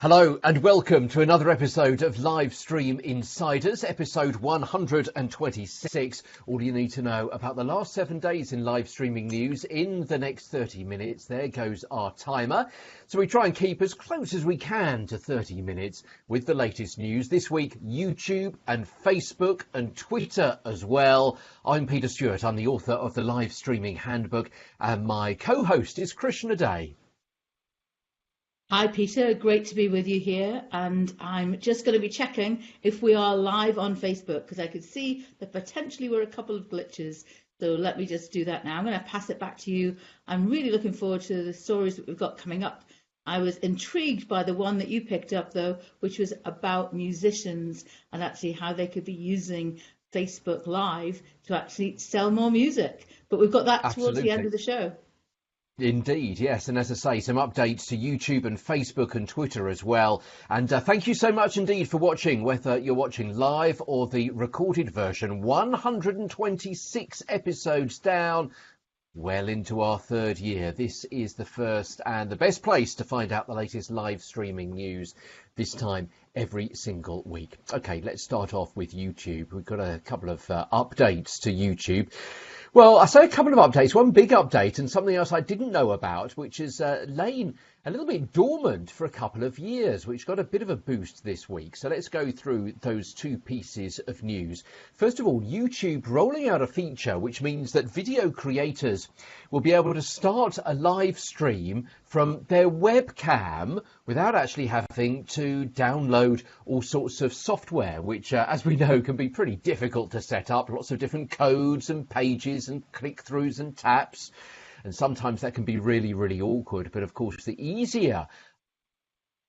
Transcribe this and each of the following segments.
Hello and welcome to another episode of Livestream Insiders, episode 126. All you need to know about the last 7 days in live streaming news in the next 30 minutes. There goes our timer. So we try and keep as close as we can to 30 minutes with the latest news. This week, YouTube and Facebook and Twitter as well. I'm Peter Stewart. I'm the author of the Live Streaming Handbook and my co-host is Krishna Day. Hi Peter, great to be with you here, and I'm just going to be checking if we are live on Facebook because I could see that potentially were a couple of glitches. So let me just do that now. I'm going to pass it back to you. I'm really looking forward to the stories that we've got coming up. I was intrigued by the one that you picked up though, which was about musicians and actually how they could be using Facebook Live to actually sell more music. But we've got that Absolutely. Towards the end of the show. Indeed, yes. And as I say, some updates to YouTube and Facebook and Twitter as well. And thank you so much indeed for watching, whether you're watching live or the recorded version. 126 episodes down, well into our third year. This is the first and the best place to find out the latest live streaming news, this time every single week. OK, let's start off with YouTube. We've got a couple of updates to YouTube. Well, I say a couple of updates, one big update and something else I didn't know about, which has lain a little bit dormant for a couple of years, which got a bit of a boost this week. So let's go through those two pieces of news. First of all, YouTube rolling out a feature which means that video creators will be able to start a live stream from their webcam without actually having to download all sorts of software, which, as we know, can be pretty difficult to set up. Lots of different codes and pages and click-throughs and taps. And sometimes that can be really, really awkward. But of course, the easier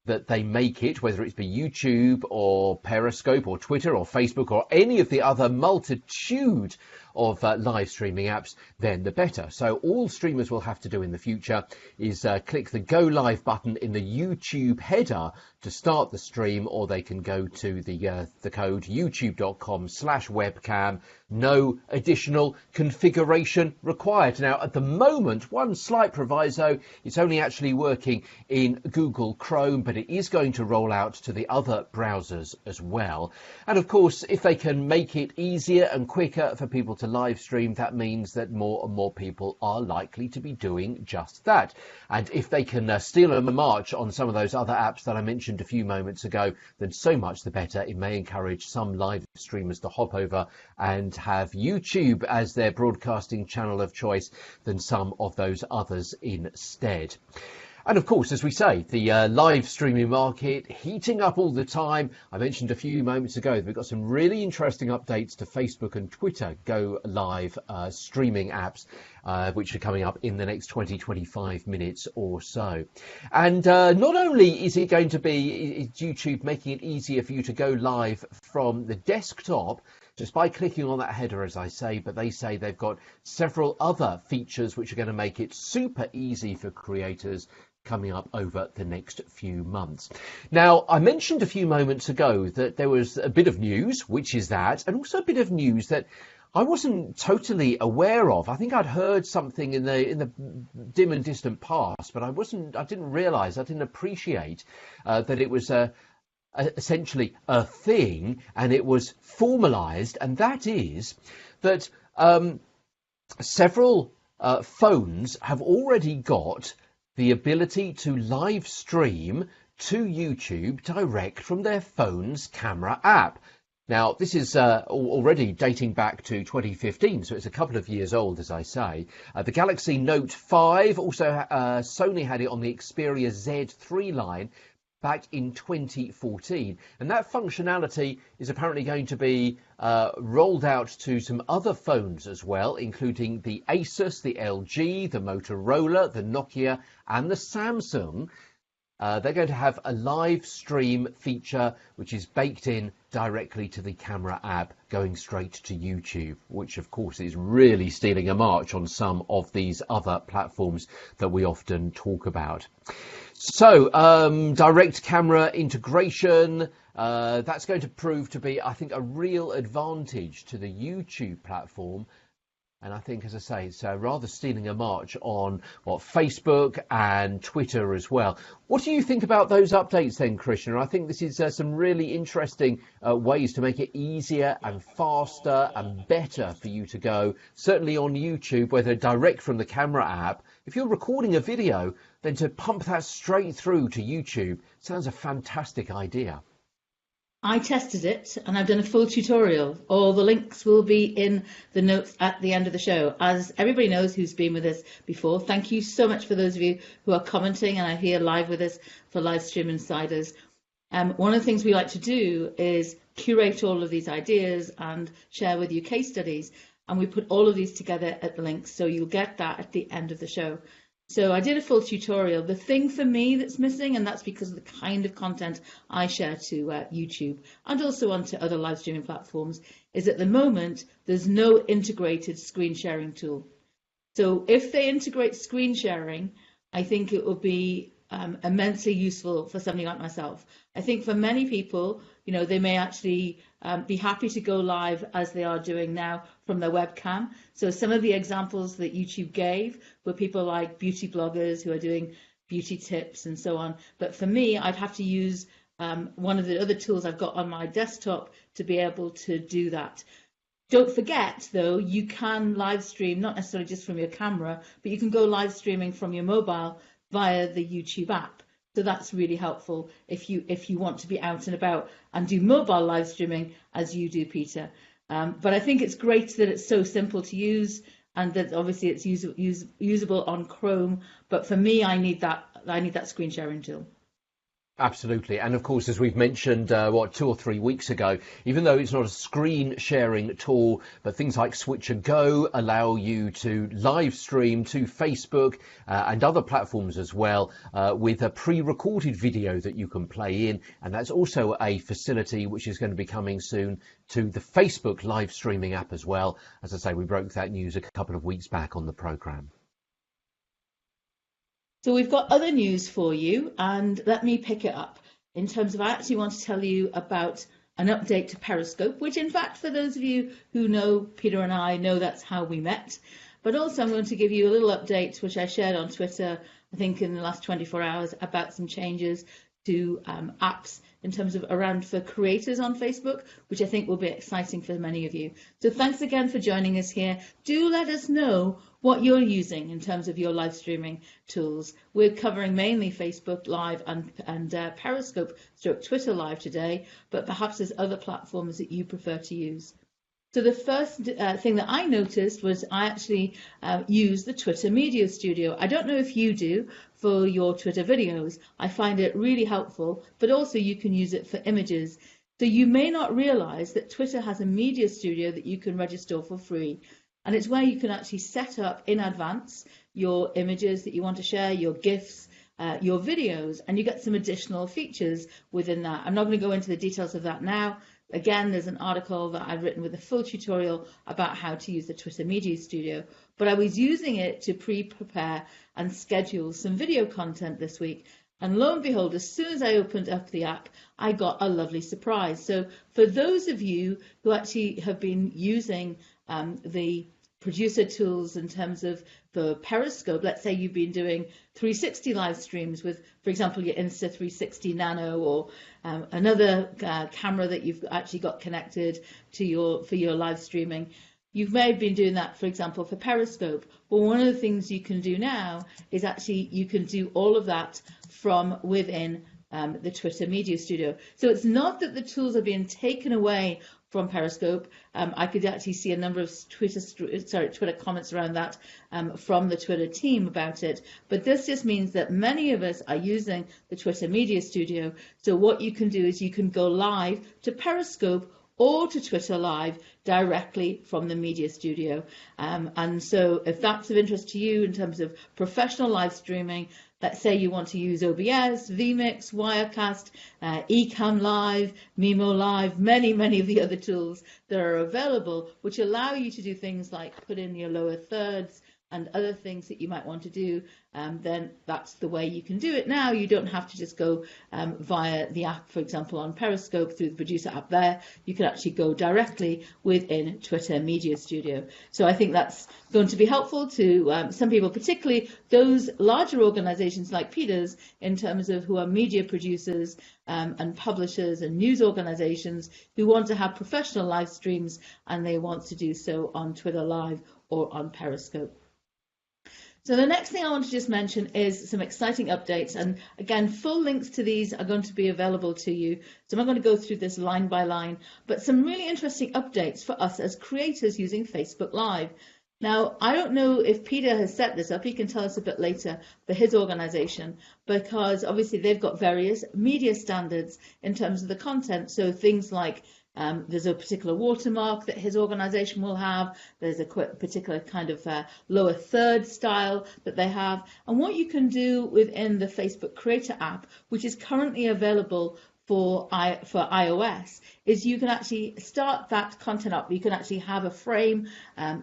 that they make it, whether it be YouTube or Periscope or Twitter or Facebook or any of the other multitude of live streaming apps, then the better. So all streamers will have to do in the future is click the Go Live button in the YouTube header to start the stream, or they can go to the code youtube.com/webcam. No additional configuration required. Now, at the moment, one slight proviso, it's only actually working in Google Chrome, but it is going to roll out to the other browsers as well. And of course, if they can make it easier and quicker for people to live stream, that means that more and more people are likely to be doing just that. And if they can steal a march on some of those other apps that I mentioned a few moments ago, then so much the better. It may encourage some live streamers to hop over and have YouTube as their broadcasting channel of choice than some of those others instead. And of course, as we say, the live streaming market heating up all the time. I mentioned a few moments ago that we've got some really interesting updates to Facebook and Twitter Go Live streaming apps, which are coming up in the next 20-25 minutes or so. And not only is it going to be YouTube making it easier for you to go live from the desktop, just by clicking on that header, as I say, but they say they've got several other features which are going to make it super easy for creators coming up over the next few months. Now, I mentioned a few moments ago that there was a bit of news, which is that, and also a bit of news that I wasn't totally aware of. I think I'd heard something in the dim and distant past, but I didn't realise, I didn't appreciate that it was essentially a thing, and it was formalised, and that is that several phones have already got the ability to live stream to YouTube direct from their phone's camera app. Now, this is already dating back to 2015, so it's a couple of years old, as I say. The Galaxy Note 5, also Sony had it on the Xperia Z3 line back in 2014. And that functionality is apparently going to be rolled out to some other phones as well, including the Asus, the LG, the Motorola, the Nokia, and the Samsung. They're going to have a live stream feature which is baked in directly to the camera app, going straight to YouTube, which of course is really stealing a march on some of these other platforms that we often talk about. So direct camera integration, that's going to prove to be, I think, a real advantage to the YouTube platform, And I think, as I say, it's rather stealing a march on Facebook and Twitter as well. What do you think about those updates then, Krishna? I think this is some really interesting ways to make it easier and faster and better for you to go, certainly on YouTube, whether direct from the camera app. If you're recording a video, then to pump that straight through to YouTube sounds a fantastic idea. I tested it and I've done a full tutorial. All the links will be in the notes at the end of the show. As everybody knows who's been with us before, thank you so much for those of you who are commenting and are here live with us for Livestream Insiders. One of the things we like to do is curate all of these ideas and share with you case studies. And we put all of these together at the links, so you'll get that at the end of the show. So I did a full tutorial. The thing for me that's missing, and that's because of the kind of content I share to YouTube and also onto other live streaming platforms, is at the moment there's no integrated screen sharing tool. So if they integrate screen sharing, I think it will be immensely useful for somebody like myself. I think for many people, you know, they may actually be happy to go live as they are doing now from their webcam. So some of the examples that YouTube gave were people like beauty bloggers who are doing beauty tips and so on. But for me, I'd have to use one of the other tools I've got on my desktop to be able to do that. Don't forget, though, you can live stream, not necessarily just from your camera, but you can go live streaming from your mobile via the YouTube app. So that's really helpful if you want to be out and about and do mobile live streaming as you do, Peter. But I think it's great that it's so simple to use and that obviously it's usable on Chrome. But for me, I need that screen sharing tool. Absolutely. And of course, as we've mentioned, 2 or 3 weeks ago, even though it's not a screen sharing tool, but things like Switcher Go allow you to live stream to Facebook and other platforms as well with a pre-recorded video that you can play in. And that's also a facility which is going to be coming soon to the Facebook live streaming app as well. As I say, we broke that news a couple of weeks back on the programme. So we've got other news for you, and let me pick it up in terms of I actually want to tell you about an update to Periscope, which in fact, for those of you who know Peter and I, know that's how we met. But also I'm going to give you a little update, which I shared on Twitter, I think in the last 24 hours, about some changes to apps in terms of around for creators on Facebook, which I think will be exciting for many of you. So thanks again for joining us here. Do let us know what you're using in terms of your live streaming tools. We're covering mainly Facebook Live and Periscope / Twitter Live today, but perhaps there's other platforms that you prefer to use. So the first thing that I noticed was I actually use the Twitter Media Studio. I don't know if you do for your Twitter videos. I find it really helpful, but also you can use it for images. So you may not realize that Twitter has a media studio that you can register for free. And it's where you can actually set up in advance your images that you want to share, your GIFs, your videos, and you get some additional features within that. I'm not going to go into the details of that now. Again, there's an article that I've written with a full tutorial about how to use the Twitter Media Studio, but I was using it to pre-prepare and schedule some video content this week. And lo and behold, as soon as I opened up the app, I got a lovely surprise. So for those of you who actually have been using the producer tools in terms of the Periscope, let's say you've been doing 360 live streams with, for example, your Insta360 Nano or another camera that you've actually got connected to for your live streaming. You may have been doing that, for example, for Periscope. Well, one of the things you can do now is actually you can do all of that from within the Twitter Media Studio. So it's not that the tools are being taken away from Periscope. I could actually see a number of Twitter comments around that from the Twitter team about it. But this just means that many of us are using the Twitter Media Studio. So what you can do is you can go live to Periscope or to Twitter Live directly from the Media Studio. And so if that's of interest to you in terms of professional live streaming, let's say you want to use OBS, vMix, Wirecast, Ecamm Live, Mimo Live, many of the other tools that are available, which allow you to do things like put in your lower thirds, and other things that you might want to do, then that's the way you can do it now. You don't have to just go via the app, for example, on Periscope through the producer app there. You can actually go directly within Twitter Media Studio. So I think that's going to be helpful to some people, particularly those larger organizations like Peter's, in terms of who are media producers and publishers and news organizations who want to have professional live streams, and they want to do so on Twitter Live or on Periscope. So the next thing I want to just mention is some exciting updates, and again, full links to these are going to be available to you. So I'm not going to go through this line by line, but some really interesting updates for us as creators using Facebook Live. Now, I don't know if Peter has set this up. He can tell us a bit later for his organization, because obviously they've got various media standards in terms of the content. So things like there's a particular watermark that his organization will have. There's a particular kind of lower third style that they have. And what you can do within the Facebook Creator app, which is currently available for iOS, is you can actually start that content up. You can actually have a frame,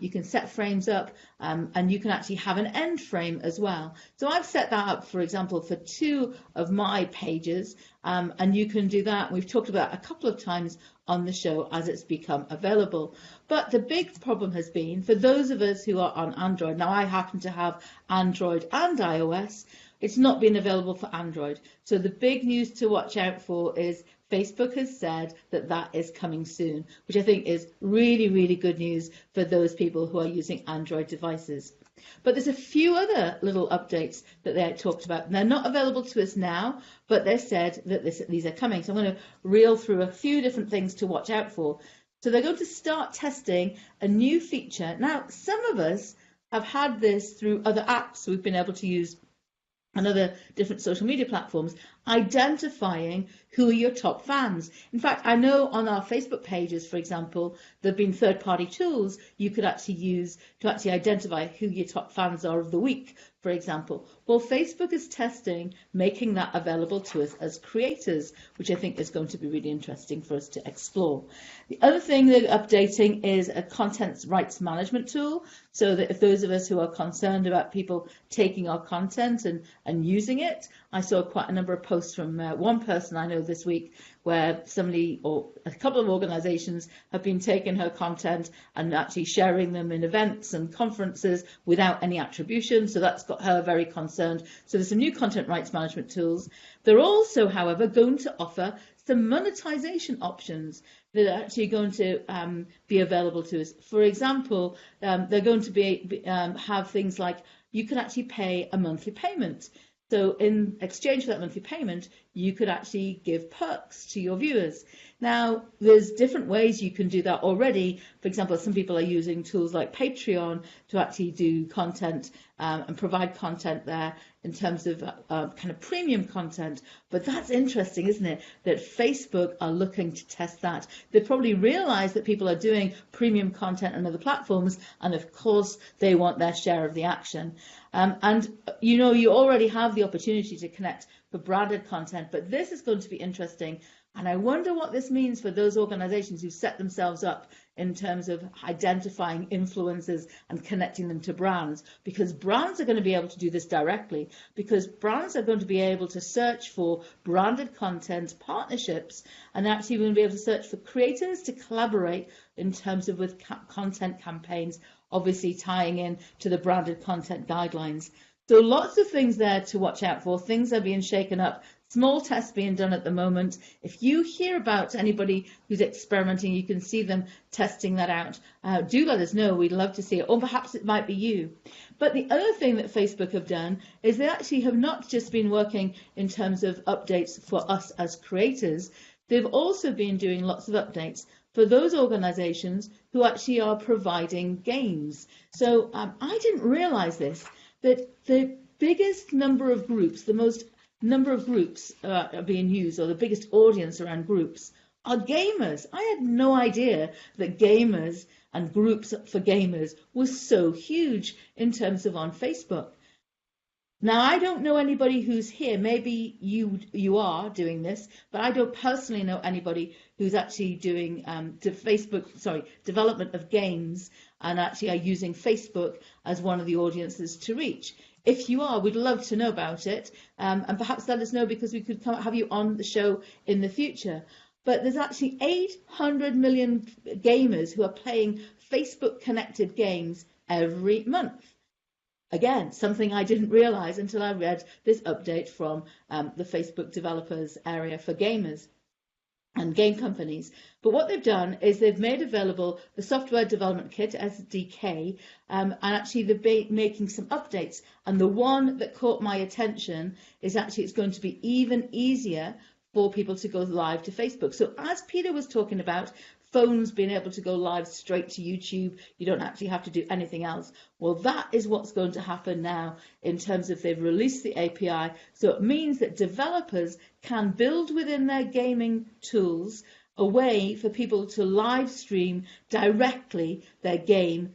you can set frames up, and you can actually have an end frame as well. So I've set that up, for example, for 2 of my pages, and you can do that. We've talked about a couple of times on the show as it's become available. But the big problem has been for those of us who are on Android. Now, I happen to have Android and iOS. It's not been available for Android. So the big news to watch out for is Facebook has said that that is coming soon, which I think is really, really good news for those people who are using Android devices. But there's a few other little updates that they talked about. They're not available to us now, but they said that these are coming. So I'm going to reel through a few different things to watch out for. So they're going to start testing a new feature. Now, some of us have had this through other apps we've been able to use and other different social media platforms, identifying who are your top fans. In fact, I know on our Facebook pages, for example, there have been third-party tools you could actually use to actually identify who your top fans are of the week, for example. Well, Facebook is testing making that available to us as creators, which I think is going to be really interesting for us to explore. The other thing they're updating is a content rights management tool, so that if those of us who are concerned about people taking our content and using it, I saw quite a number of posts from one person I know this week where somebody or a couple of organisations have been taking her content and actually sharing them in events and conferences without any attribution. So that's got her very concerned. So there's some new content rights management tools. They're also, however, going to offer some monetization options that are actually going to be available to us. For example, they're going to have things like you can actually pay a monthly payment. So in exchange for that monthly payment, you could actually give perks to your viewers. Now, there's different ways you can do that already. For example, some people are using tools like Patreon to actually do content and provide content there in terms of kind of premium content. But that's interesting, isn't it, that Facebook are looking to test that. They probably realize that people are doing premium content on other platforms, and of course, they want their share of the action. And, you know, you already have the opportunity to connect for branded content, but this is going to be interesting. And I wonder what this means for those organizations who set themselves up in terms of identifying influencers and connecting them to brands, because brands are going to be able to do this directly, because brands are going to be able to search for branded content partnerships, and actually going to be able to search for creators to collaborate in terms of with content campaigns, obviously tying in to the branded content guidelines. So lots of things there to watch out for. Things are being shaken up. Small tests being done at the moment. If you hear about anybody who's experimenting, you can see them testing that out. Do let us know. We'd love to see it. Or perhaps it might be you. But the other thing that Facebook have done is they actually have not just been working in terms of updates for us as creators. They've also been doing lots of updates for those organizations who actually are providing games. So I didn't realize this, that the biggest number of groups, the most number of groups are being used, or the biggest audience around groups, are gamers. I had no idea that gamers and groups for gamers was so huge in terms of on Facebook. Now, I don't know anybody who's here. Maybe you are doing this, but I don't personally know anybody who's actually doing development of games. and actually are using Facebook as one of the audiences to reach. If you are, we'd love to know about it, and perhaps let us know, because we could have you on the show in the future. But there's actually 800 million gamers who are playing Facebook-connected games every month. Again, something I didn't realise until I read this update from the Facebook developers area for gamers and game companies. But what they've done is they've made available the software development kit, SDK, and actually they're making some updates. And the one that caught my attention is actually it's going to be even easier for people to go live to Facebook. So as Peter was talking about, phones being able to go live straight to YouTube, you don't actually have to do anything else. Well, that is what's going to happen now in terms of they've released the API. So it means that developers can build within their gaming tools a way for people to live stream directly their game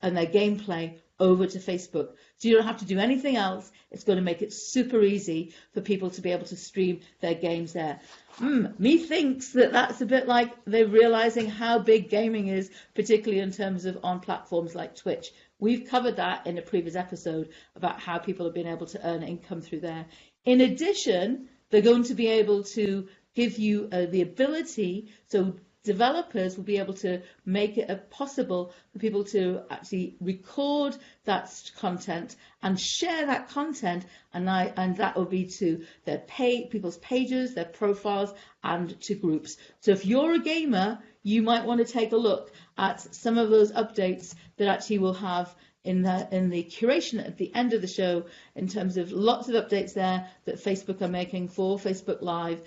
and their gameplay over to Facebook. So you don't have to do anything else. It's going to make it super easy for people to be able to stream their games there. Methinks that that's a bit like they're realizing how big gaming is, particularly in terms of on platforms like Twitch. We've covered that in a previous episode about how people have been able to earn income through there. In addition, they're going to be able to give you the ability, so developers will be able to make it possible for people to actually record that content and share that content, and that will be to their people's pages, their profiles, and to groups. So if you're a gamer, you might want to take a look at some of those updates that actually will have in the curation at the end of the show, in terms of lots of updates there that Facebook are making for Facebook Live,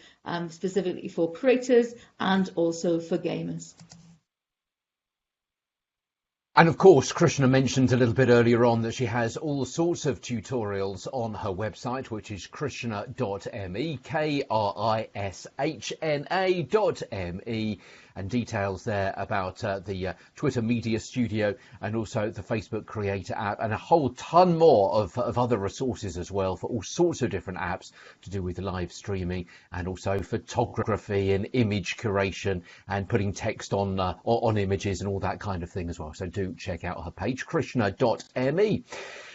specifically for creators and also for gamers. And of course, Krishna mentioned a little bit earlier on that she has all sorts of tutorials on her website, which is krishna.me, KRISHNA.me, and details there about the Twitter Media Studio and also the Facebook Creator app, and a whole ton more of other resources as well for all sorts of different apps to do with live streaming, and also photography and image curation and putting text on images and all that kind of thing as well. So do check out her page, krishna.me.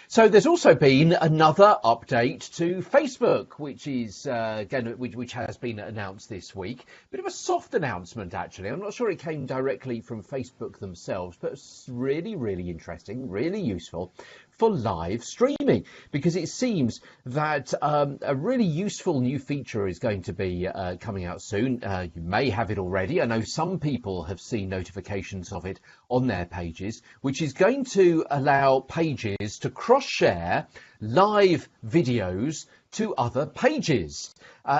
So there's also been another update to Facebook, which is which has been announced this week. Bit of a soft announcement, actually. I'm not sure it came directly from Facebook themselves, but it's really, really interesting, really useful for live streaming, because it seems that a really useful new feature is going to be coming out soon. You may have it already. I know some people have seen notifications of it on their pages, which is going to allow pages to cross-share live videos to other pages.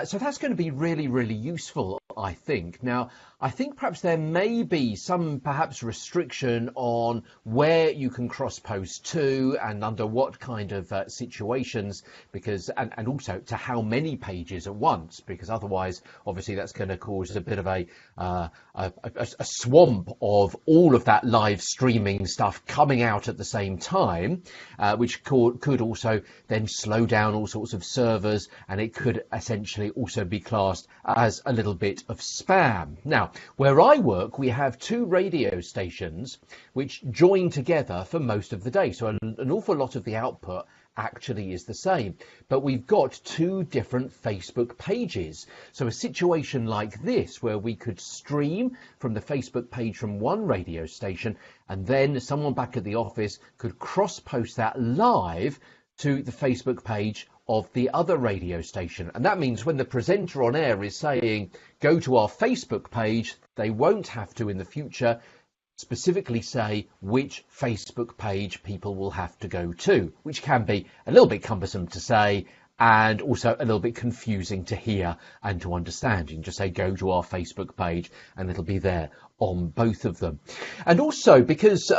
So that's going to be really, really useful, I think. Now, I think perhaps there may be some perhaps restriction on where you can cross-post to and under what kind of situations, because and also to how many pages at once, because otherwise, obviously, that's going to cause a bit of a swamp of all of that live streaming stuff coming out at the same time, which could also then slow down all sorts of servers, and it could essentially also be classed as a little bit of spam. Now, where I work, we have two radio stations which join together for most of the day. So an awful lot of the output actually is the same, but we've got two different Facebook pages. So a situation like this, where we could stream from the Facebook page from one radio station, and then someone back at the office could cross-post that live to the Facebook page of the other radio station. And that means when the presenter on air is saying, go to our Facebook page, they won't have to in the future specifically say which Facebook page people will have to go to, which can be a little bit cumbersome to say and also a little bit confusing to hear and to understand. You can just say go to our Facebook page and it'll be there on both of them. And also because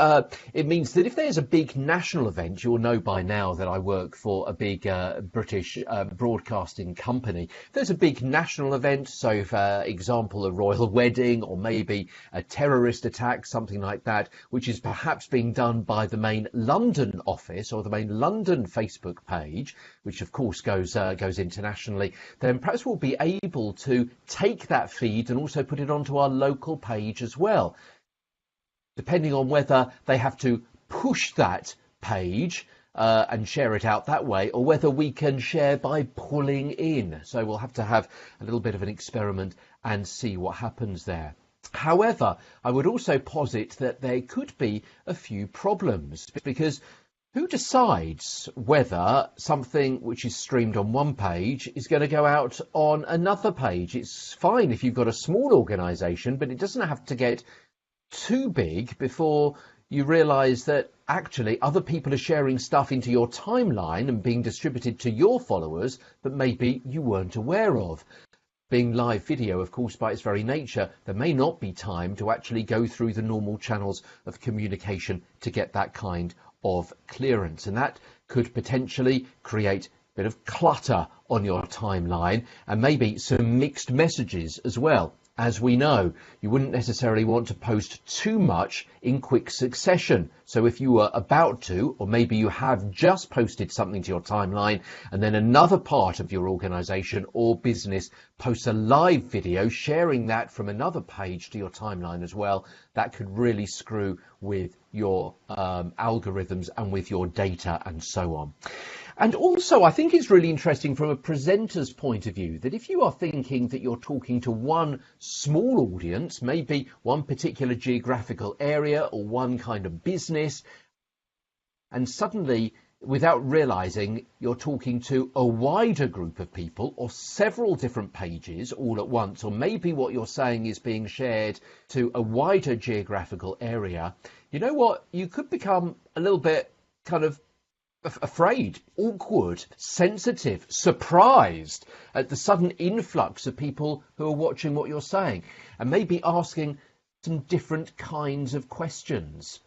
it means that if there's a big national event, you'll know by now that I work for a big British broadcasting company. If there's a big national event, so for example, a royal wedding or maybe a terrorist attack, something like that, which is perhaps being done by the main London office or the main London Facebook page, which of course goes internationally, then perhaps we'll be able to take that feed and also put it onto our local page as well. depending on whether they have to push that page and share it out that way, or whether we can share by pulling in. So we'll have to have a little bit of an experiment and see what happens there. However, I would also posit that there could be a few problems, because who decides whether something which is streamed on one page is going to go out on another page? It's fine if you've got a small organisation, but it doesn't have to get too big before you realise that actually other people are sharing stuff into your timeline and being distributed to your followers that maybe you weren't aware of. Being live video, of course, by its very nature, there may not be time to actually go through the normal channels of communication to get that kind of clearance. And that could potentially create a bit of clutter on your timeline and maybe some mixed messages as well. As we know, you wouldn't necessarily want to post too much in quick succession. So if you were about to, or maybe you have just posted something to your timeline, and then another part of your organisation or business posts a live video sharing that from another page to your timeline as well, that could really screw with your algorithms and with your data and so on. And also, I think it's really interesting from a presenter's point of view that if you are thinking that you're talking to one small audience, maybe one particular geographical area or one kind of business, and suddenly, without realizing, you're talking to a wider group of people or several different pages all at once, or maybe what you're saying is being shared to a wider geographical area, you know what? You could become a little bit kind of afraid, awkward, sensitive, surprised at the sudden influx of people who are watching what you're saying and maybe asking some different kinds of questions.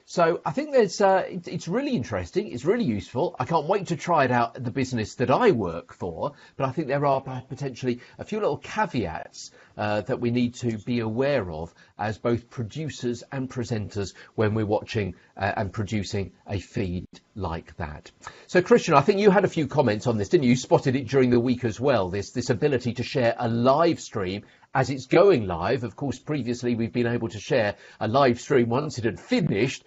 So I think it's really interesting. It's really useful. I can't wait to try it out at the business that I work for. But I think there are potentially a few little caveats that we need to be aware of as both producers and presenters when we're watching and producing a feed like that. So Krishna, I think you had a few comments on this, didn't you? You spotted it during the week as well, this ability to share a live stream as it's going live. Of course, previously we've been able to share a live stream once it had finished,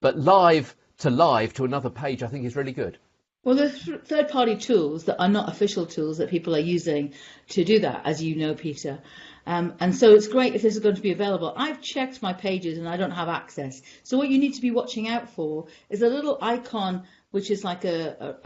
but live to another page, I think is really good. Well, there's third-party tools that are not official tools that people are using to do that, as you know, Peter. And so it's great if this is going to be available. I've checked my pages and I don't have access. So what you need to be watching out for is a little icon, which is like a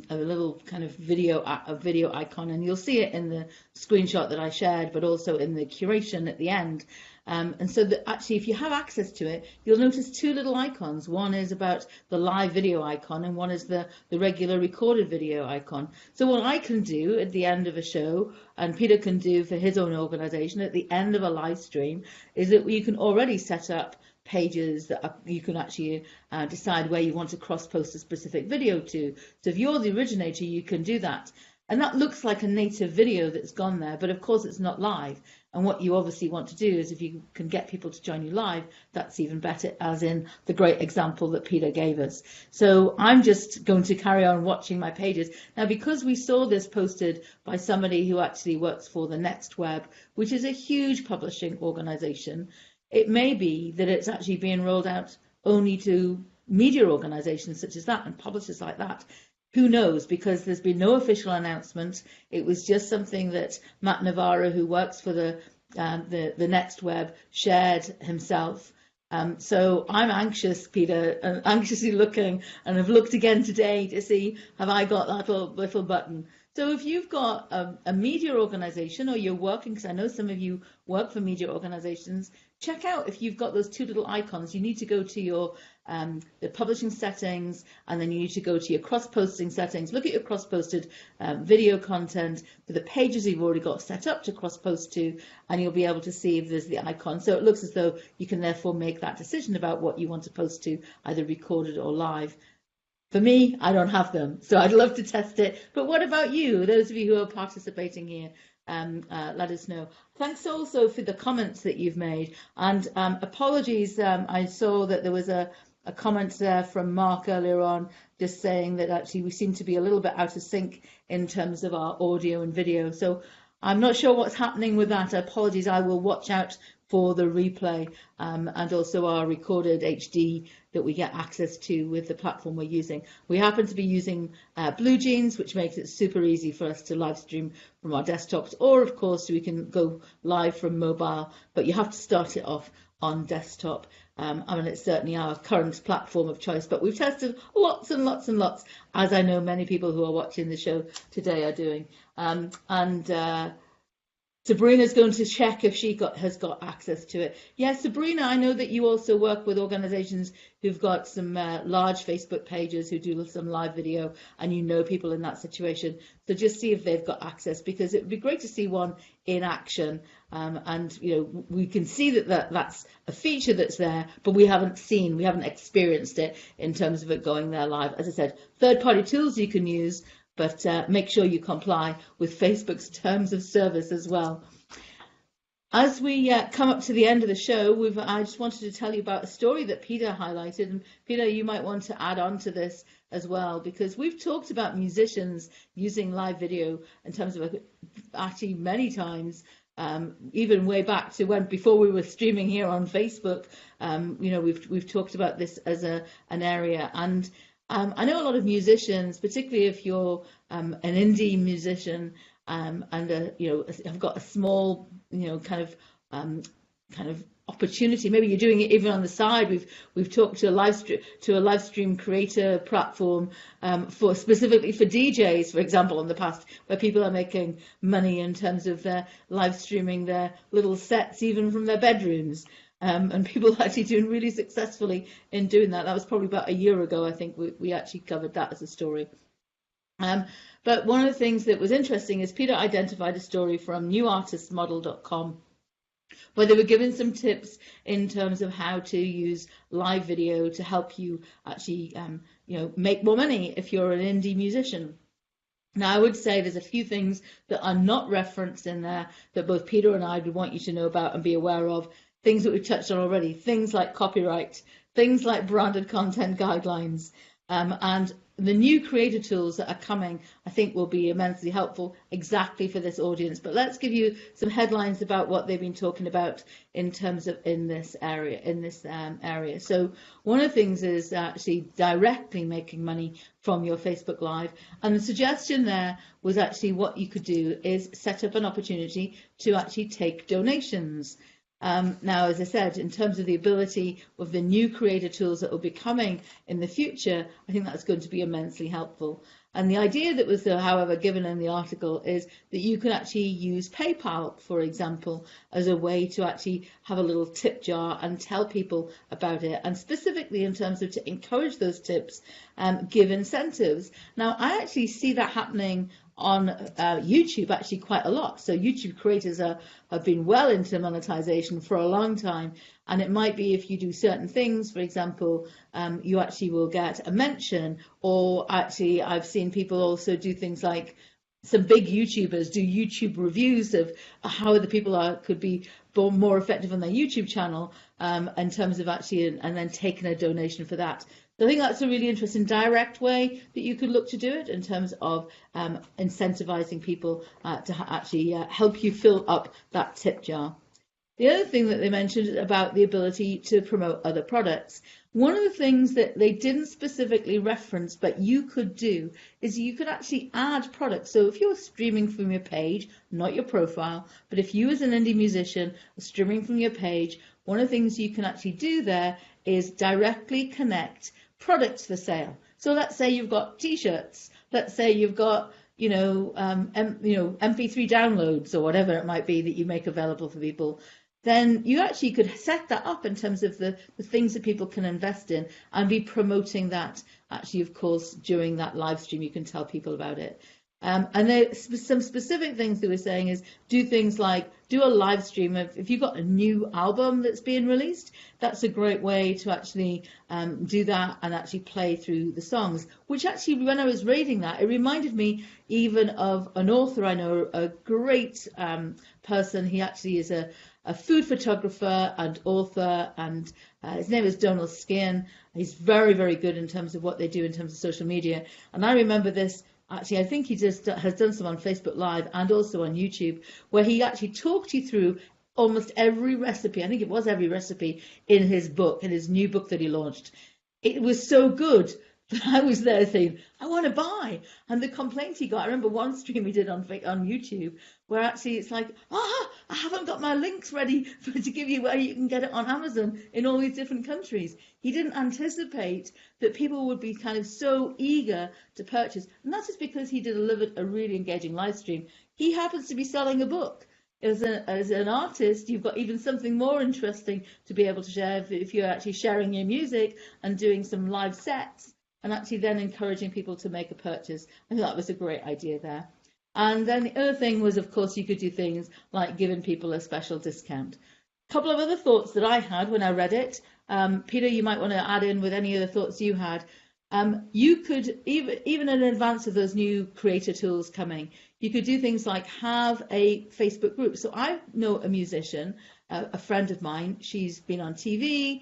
little kind of video icon, and you'll see it in the screenshot that I shared, but also in the curation at the end. And so that actually, if you have access to it, you'll notice two little icons. One is about the live video icon, and one is the regular recorded video icon. So what I can do at the end of a show, and Peter can do for his own organisation at the end of a live stream, is that you can already set up pages that you can actually decide where you want to cross-post a specific video to. So if you're the originator, you can do that. And that looks like a native video that's gone there, but of course it's not live. And what you obviously want to do is if you can get people to join you live, that's even better, as in the great example that Peter gave us. So I'm just going to carry on watching my pages. Now, because we saw this posted by somebody who actually works for the Next Web, which is a huge publishing organisation, it may be that it's actually being rolled out only to media organisations such as that and publishers like that. Who knows? Because there's been no official announcement. It was just something that Matt Navarro, who works for the Next Web, shared himself. So I'm anxious, Peter, and anxiously looking, and I've looked again today to see, have I got that little button? So if you've got a media organisation, or you're working, because I know some of you work for media organisations, check out if you've got those two little icons. You need to go to your the publishing settings, and then you need to go to your cross-posting settings. Look at your cross-posted video content for the pages you've already got set up to cross-post to, and you'll be able to see if there's the icon. So it looks as though you can therefore make that decision about what you want to post to, either recorded or live. For me, I don't have them, so I'd love to test it. But what about you? Those of you who are participating here, let us know. Thanks also for the comments that you've made. And apologies, I saw that there was a comment there from Mark earlier on, just saying that actually we seem to be a little bit out of sync in terms of our audio and video. So I'm not sure what's happening with that. Apologies, I will watch out for the replay, and also our recorded HD that we get access to with the platform we're using. We happen to be using BlueJeans, which makes it super easy for us to live stream from our desktops, or of course we can go live from mobile, but you have to start it off on desktop. I mean, it's certainly our current platform of choice, but we've tested lots and lots and lots, as I know many people who are watching the show today are doing. Sabrina's going to check if she has got access to it. Yes, Sabrina, I know that you also work with organisations who've got some large Facebook pages who do some live video, and you know people in that situation. So just see if they've got access, because it would be great to see one in action. And we can see that's a feature that's there, but we haven't experienced it in terms of it going there live. As I said, third-party tools you can use, but make sure you comply with Facebook's terms of service as well. As we come up to the end of the show, I just wanted to tell you about a story that Peter highlighted. And Peter, you might want to add on to this as well, because we've talked about musicians using live video in terms of actually many times, even way back to before we were streaming here on Facebook. We've talked about this as an area. And I know a lot of musicians, particularly if you're an indie musician, and have got a small, kind of opportunity. Maybe you're doing it even on the side. We've talked to a live stream creator platform specifically for DJs, for example, in the past, where people are making money in terms of their live streaming their little sets, even from their bedrooms. And people are actually doing really successfully in doing that. That was probably about a year ago, I think we actually covered that as a story. But one of the things that was interesting is Peter identified a story from newartistmodel.com, where they were given some tips in terms of how to use live video to help you actually make more money if you're an indie musician. Now, I would say there's a few things that are not referenced in there that both Peter and I would want you to know about and be aware of. Things that we've touched on already, things like copyright, things like branded content guidelines, and the new creator tools that are coming, I think will be immensely helpful exactly for this audience. But let's give you some headlines about what they've been talking about in terms of in this area. So one of the things is actually directly making money from your Facebook Live. And the suggestion there was actually what you could do is set up an opportunity to actually take donations. Now, as I said, in terms of the ability of the new creator tools that will be coming in the future, I think that's going to be immensely helpful. And the idea that was, however, given in the article is that you can actually use PayPal, for example, as a way to actually have a little tip jar and tell people about it. And specifically in terms of to encourage those tips, give incentives. Now, I actually see that happening on YouTube actually quite a lot. So YouTube creators have been well into monetization for a long time, and it might be if you do certain things, for example, you actually will get a mention, or actually I've seen people also do things like some big YouTubers do YouTube reviews of how the people could be more effective on their YouTube channel in terms of actually, and then taking a donation for that. So I think that's a really interesting direct way that you could look to do it in terms of incentivizing people to actually help you fill up that tip jar. The other thing that they mentioned is about the ability to promote other products. One of the things that they didn't specifically reference, but you could do, is you could actually add products. So if you're streaming from your page, not your profile, but if you as an indie musician are streaming from your page, one of the things you can actually do there is directly connect products for sale. So let's say you've got T-shirts. Let's say you've got MP3 downloads or whatever it might be that you make available for people. Then you actually could set that up in terms of the things that people can invest in and be promoting that. Actually, of course, during that live stream, you can tell people about it. And there's some specific things they were saying is do things like do a live stream if you've got a new album that's being released. That's a great way to actually do that and actually play through the songs, which actually when I was reading that, it reminded me even of an author I know, a great person. He actually is a food photographer and author, and his name is Donald Skien. He's very, very good in terms of what they do in terms of social media. And I remember this. Actually, I think he just has done some on Facebook Live and also on YouTube, where he actually talked you through almost every recipe. I think it was every recipe in his book, in his new book that he launched. It was so good that I was there saying, I want to buy. And the complaints he got, I remember one stream he did on YouTube where actually it's like, I haven't got my links ready to give you where you can get it on Amazon in all these different countries. He didn't anticipate that people would be kind of so eager to purchase. And that's just because he delivered a really engaging live stream. He happens to be selling a book. As an artist, you've got even something more interesting to be able to share if you're actually sharing your music and doing some live sets and actually then encouraging people to make a purchase. I think that was a great idea there. And then the other thing was, of course, you could do things like giving people a special discount. A couple of other thoughts that I had when I read it. Peter, you might want to add in with any other thoughts you had. You could, even in advance of those new creator tools coming, you could do things like have a Facebook group. So I know a musician, a friend of mine. She's been on TV.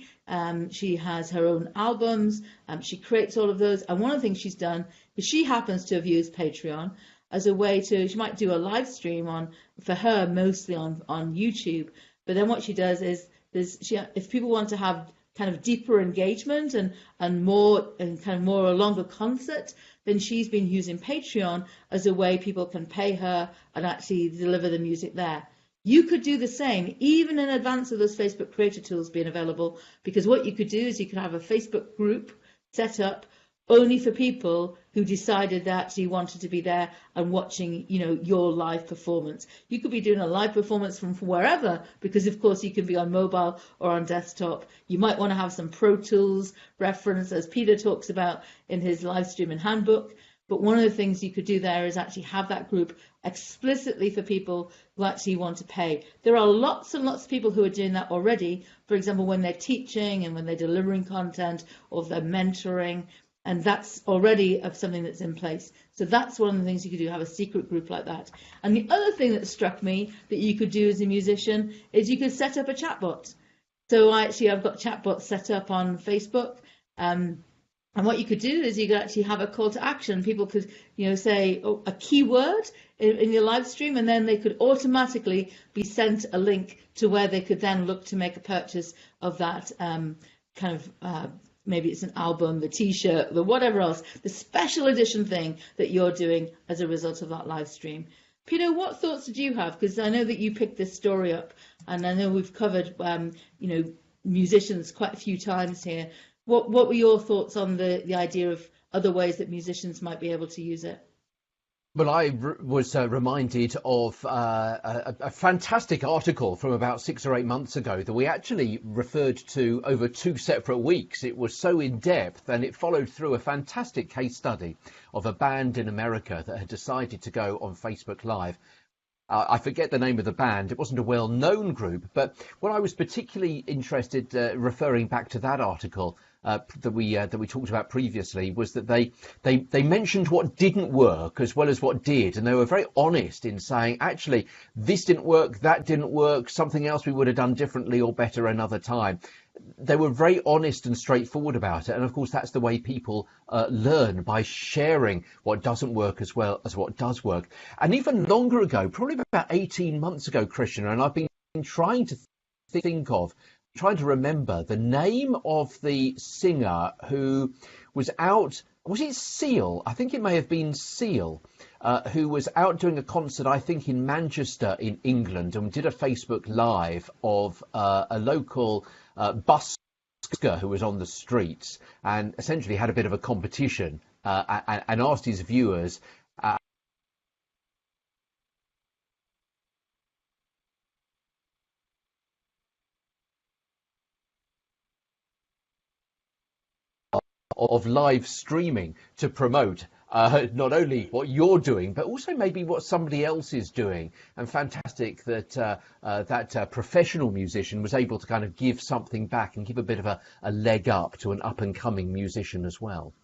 She has her own albums. She creates all of those. And one of the things she's done is she happens to have used Patreon as a way to, she might do a live stream for her, mostly on YouTube. But then what she does is, if people want to have kind of deeper engagement and more and kind of more a longer concert, then she's been using Patreon as a way people can pay her and actually deliver the music there. You could do the same, even in advance of those Facebook creator tools being available, because what you could do is you could have a Facebook group set up only for people who decided that actually wanted to be there and watching, your live performance. You could be doing a live performance from wherever, because of course you can be on mobile or on desktop. You might want to have some Pro Tools reference, as Peter talks about in his live streaming handbook. But one of the things you could do there is actually have that group explicitly for people who actually want to pay. There are lots and lots of people who are doing that already. For example, when they're teaching and when they're delivering content or they're mentoring. And that's already something that's in place. So that's one of the things you could do, have a secret group like that. And the other thing that struck me that you could do as a musician is you could set up a chatbot. So I've got chatbots set up on Facebook. And what you could do is you could actually have a call to action. People could, say a keyword in your live stream, and then they could automatically be sent a link to where they could then look to make a purchase of that maybe it's an album, the T-shirt, the whatever else, the special edition thing that you're doing as a result of that live stream. Peter, what thoughts did you have? Because I know that you picked this story up, and I know we've covered, musicians quite a few times here. What were your thoughts on the idea of other ways that musicians might be able to use it? Well, I was reminded of a fantastic article from about 6 or 8 months ago that we actually referred to over 2 separate weeks. It was so in-depth, and it followed through a fantastic case study of a band in America that had decided to go on Facebook Live. I forget the name of the band. It wasn't a well-known group, but what I was particularly interested, referring back to that article that we talked about previously, was that they mentioned what didn't work as well as what did, and they were very honest in saying, actually, this didn't work, that didn't work, something else we would have done differently or better another time. They were very honest and straightforward about it, and of course that's the way people learn, by sharing what doesn't work as well as what does work. And even longer ago, probably about 18 months ago, Krishna, and I've been trying to trying to remember the name of the singer who was out. Was it Seal? I think it may have been Seal, who was out doing a concert, I think, in Manchester in England, and did a Facebook Live of a local busker who was on the streets, and essentially had a bit of a competition and asked his viewers of live streaming to promote not only what you're doing, but also maybe what somebody else is doing. And fantastic that that professional musician was able to kind of give something back and give a bit of a leg up to an up-and-coming musician as well.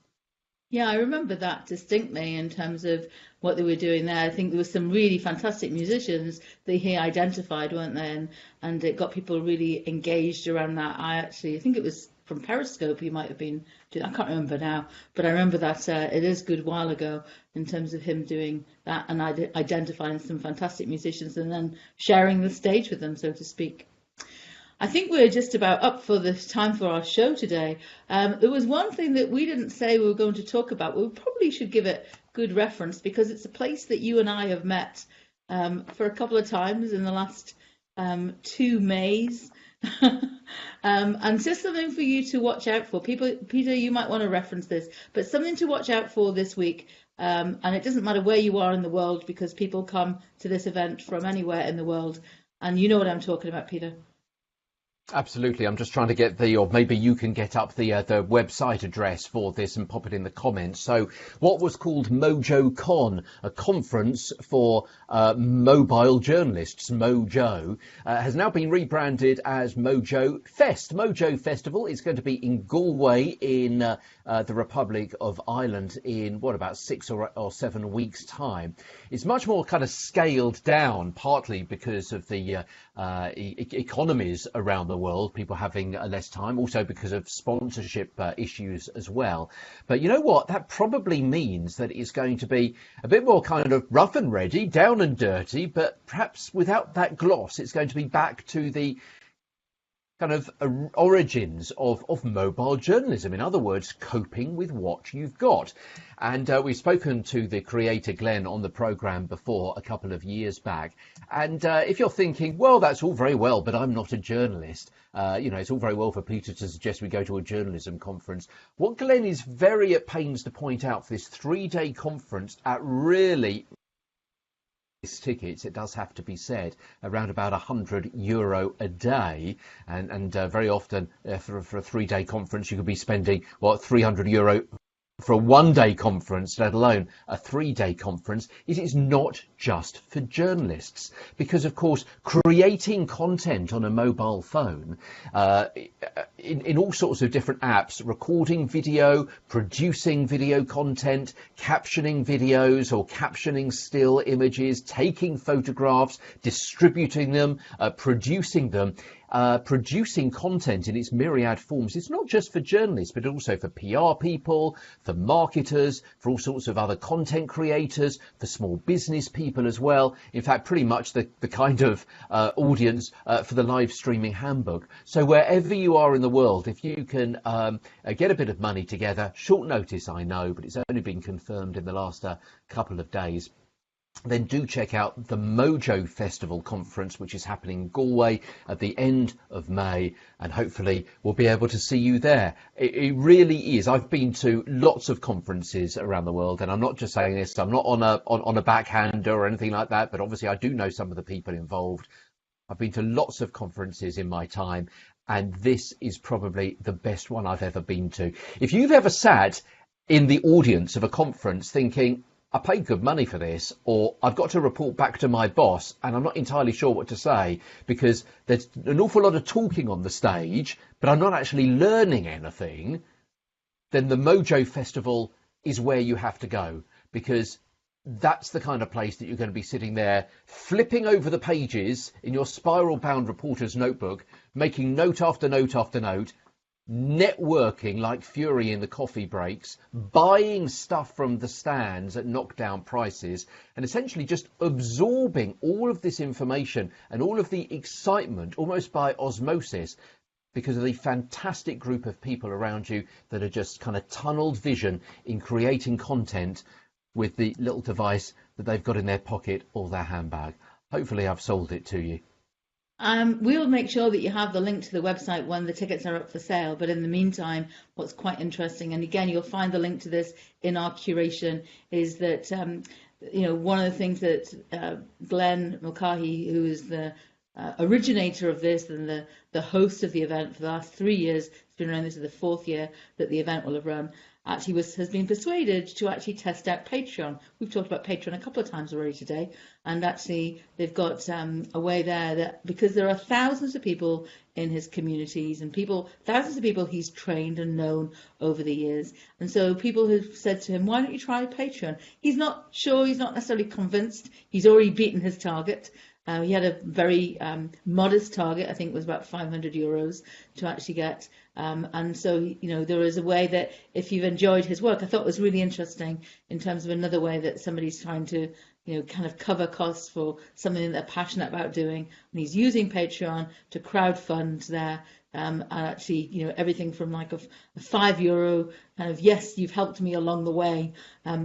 Yeah, I remember that distinctly in terms of what they were doing there. I think there were some really fantastic musicians that he identified, weren't there? And it got people really engaged around that. I think it was from Periscope he might have been doing. I can't remember now, but I remember that it is a good while ago in terms of him doing that and identifying some fantastic musicians and then sharing the stage with them, so to speak. I think we're just about up for the time for our show today. There was one thing that we didn't say we were going to talk about. We probably should give it good reference because it's a place that you and I have met for a couple of times in the last 2 Mays. And just something for you to watch out for. Peter, you might want to reference this, but something to watch out for this week. And it doesn't matter where you are in the world because people come to this event from anywhere in the world. And you know what I'm talking about, Peter. Absolutely. I'm just trying to get or maybe you can get up the website address for this and pop it in the comments. So what was called MoJoCon, a conference for mobile journalists, Mojo, has now been rebranded as MoJoFest. Mojo Festival is going to be in Galway in the Republic of Ireland in about 6 or 7 weeks time. It's much more kind of scaled down, partly because of the economies around the world, people having less time, also because of sponsorship issues as well. But you know what? That probably means that it's going to be a bit more kind of rough and ready, down and dirty, but perhaps without that gloss. It's going to be back to the kind of origins of mobile journalism. In other words, coping with what you've got. And we've spoken to the creator Glenn on the programme before a couple of years back. And if you're thinking, well, that's all very well, but I'm not a journalist. It's all very well for Peter to suggest we go to a journalism conference. What Glenn is very at pains to point out for this 3-day conference at really tickets, it does have to be said, around about €100 a day, and very often for a 3-day conference you could be spending €300 for a 1-day conference, let alone a 3-day conference. It is not just for journalists, because of course creating content on a mobile phone in all sorts of different apps, recording video, producing video content, captioning videos or captioning still images, taking photographs, distributing them, producing them. Producing content in its myriad forms. It's not just for journalists, but also for PR people, for marketers, for all sorts of other content creators, for small business people as well. In fact, pretty much the kind of audience for the live streaming handbook. So wherever you are in the world, if you can get a bit of money together, short notice I know, but it's only been confirmed in the last couple of days, then do check out the Mojo Festival conference, which is happening in Galway at the end of May, and hopefully we'll be able to see you there. It really is. I've been to lots of conferences around the world, and I'm not just saying this, I'm not on a backhander or anything like that, but obviously I do know some of the people involved. I've been to lots of conferences in my time, and this is probably the best one I've ever been to. If you've ever sat in the audience of a conference thinking, I paid good money for this, or I've got to report back to my boss and I'm not entirely sure what to say because there's an awful lot of talking on the stage, but I'm not actually learning anything, then the Mojo Festival is where you have to go, because that's the kind of place that you're going to be sitting there flipping over the pages in your spiral bound reporter's notebook, making note after note after note, networking like fury in the coffee breaks, buying stuff from the stands at knockdown prices, and essentially just absorbing all of this information and all of the excitement almost by osmosis because of the fantastic group of people around you that are just kind of tunneled vision in creating content with the little device that they've got in their pocket or their handbag. Hopefully I've sold it to you. We'll make sure that you have the link to the website when the tickets are up for sale. But in the meantime, what's quite interesting, and again, you'll find the link to this in our curation, is that, one of the things that Glenn Mulcahy, who is the originator of this and the host of the event for the last 3 years, it's been running, this is the 4th year that the event will have run, actually has been persuaded to actually test out Patreon. We've talked about Patreon a couple of times already today, and actually they've got a way there that, because there are thousands of people in his communities and thousands of people he's trained and known over the years, and so people have said to him, why don't you try Patreon? He's not sure, he's not necessarily convinced. He's already beaten his target. He had a very modest target, I think it was about €500 to actually get And so, there is a way that if you've enjoyed his work, I thought it was really interesting in terms of another way that somebody's trying to, kind of cover costs for something that they're passionate about doing. And he's using Patreon to crowdfund their and actually, everything from like a €5 kind of, yes, you've helped me along the way,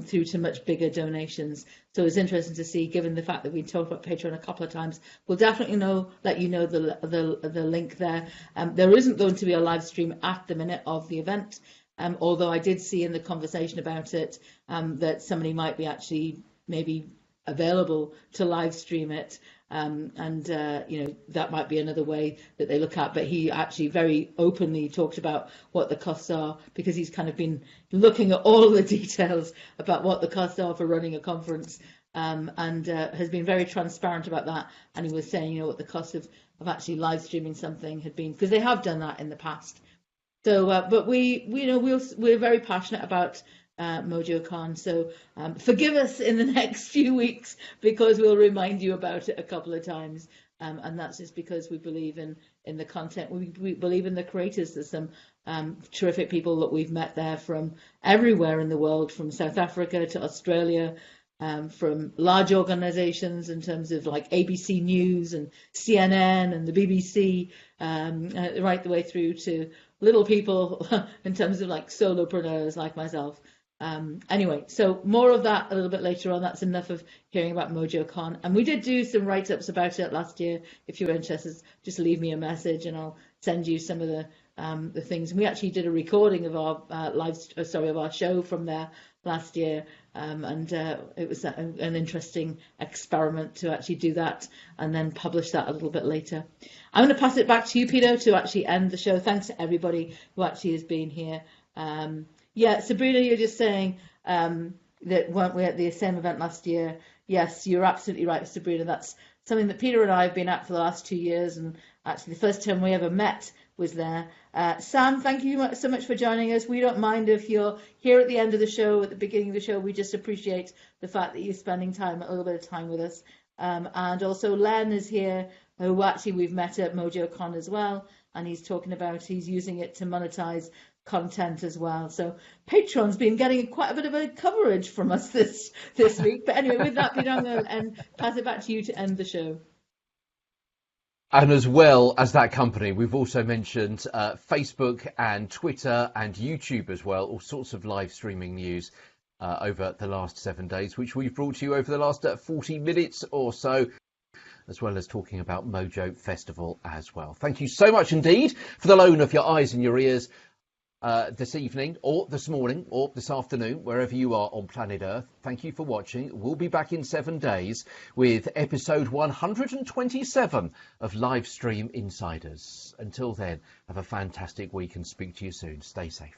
through to much bigger donations. So it's interesting to see, given the fact that we talked about Patreon a couple of times. We'll definitely let you know the link there. There isn't going to be a live stream at the minute of the event, although I did see in the conversation about it that somebody might be actually maybe available to live stream it. That might be another way that they look at, but he actually very openly talked about what the costs are, because he's kind of been looking at all the details about what the costs are for running a conference, and has been very transparent about that. And he was saying, what the cost of actually live streaming something had been, because they have done that in the past. So, but we're very passionate about MoJoCon, so forgive us in the next few weeks, because we'll remind you about it a couple of times, and that's just because we believe in the content. We believe in the creators. There's some terrific people that we've met there from everywhere in the world, from South Africa to Australia, from large organizations in terms of like ABC News and CNN and the BBC, right the way through to little people in terms of like solopreneurs like myself. Anyway, so more of that a little bit later on. That's enough of hearing about MoJoCon. And we did do some write-ups about it last year. If you're interested, just leave me a message and I'll send you some of the things. And we actually did a recording of our of our show from there last year, and it was an interesting experiment to actually do that and then publish that a little bit later. I'm going to pass it back to you, Peter, to actually end the show. Thanks to everybody who actually has been here. Yeah, Sabrina, you're just saying that weren't we at the same event last year? Yes, you're absolutely right, Sabrina. That's something that Peter and I have been at for the last 2 years, and actually the first time we ever met was there. Sam, thank you so much for joining us. We don't mind if you're here at the end of the show, at the beginning of the show. We just appreciate the fact that you're spending a little bit of time with us. And also Len is here, who actually we've met at MoJoCon as well, and he's talking about he's using it to monetize content as well. So Patreon's been getting quite a bit of a coverage from us this week. But anyway, with that, Peter, I'm going to pass it back to you to end the show. And as well as that company, we've also mentioned Facebook and Twitter and YouTube as well, all sorts of live streaming news over the last 7 days, which we've brought to you over the last 40 minutes or so, as well as talking about Mojo Festival as well. Thank you so much indeed for the loan of your eyes and your ears this evening, or this morning, or this afternoon, wherever you are on planet Earth. Thank you for watching. We'll be back in 7 days with episode 127 of Livestream Insiders. Until then, have a fantastic week and speak to you soon. Stay safe.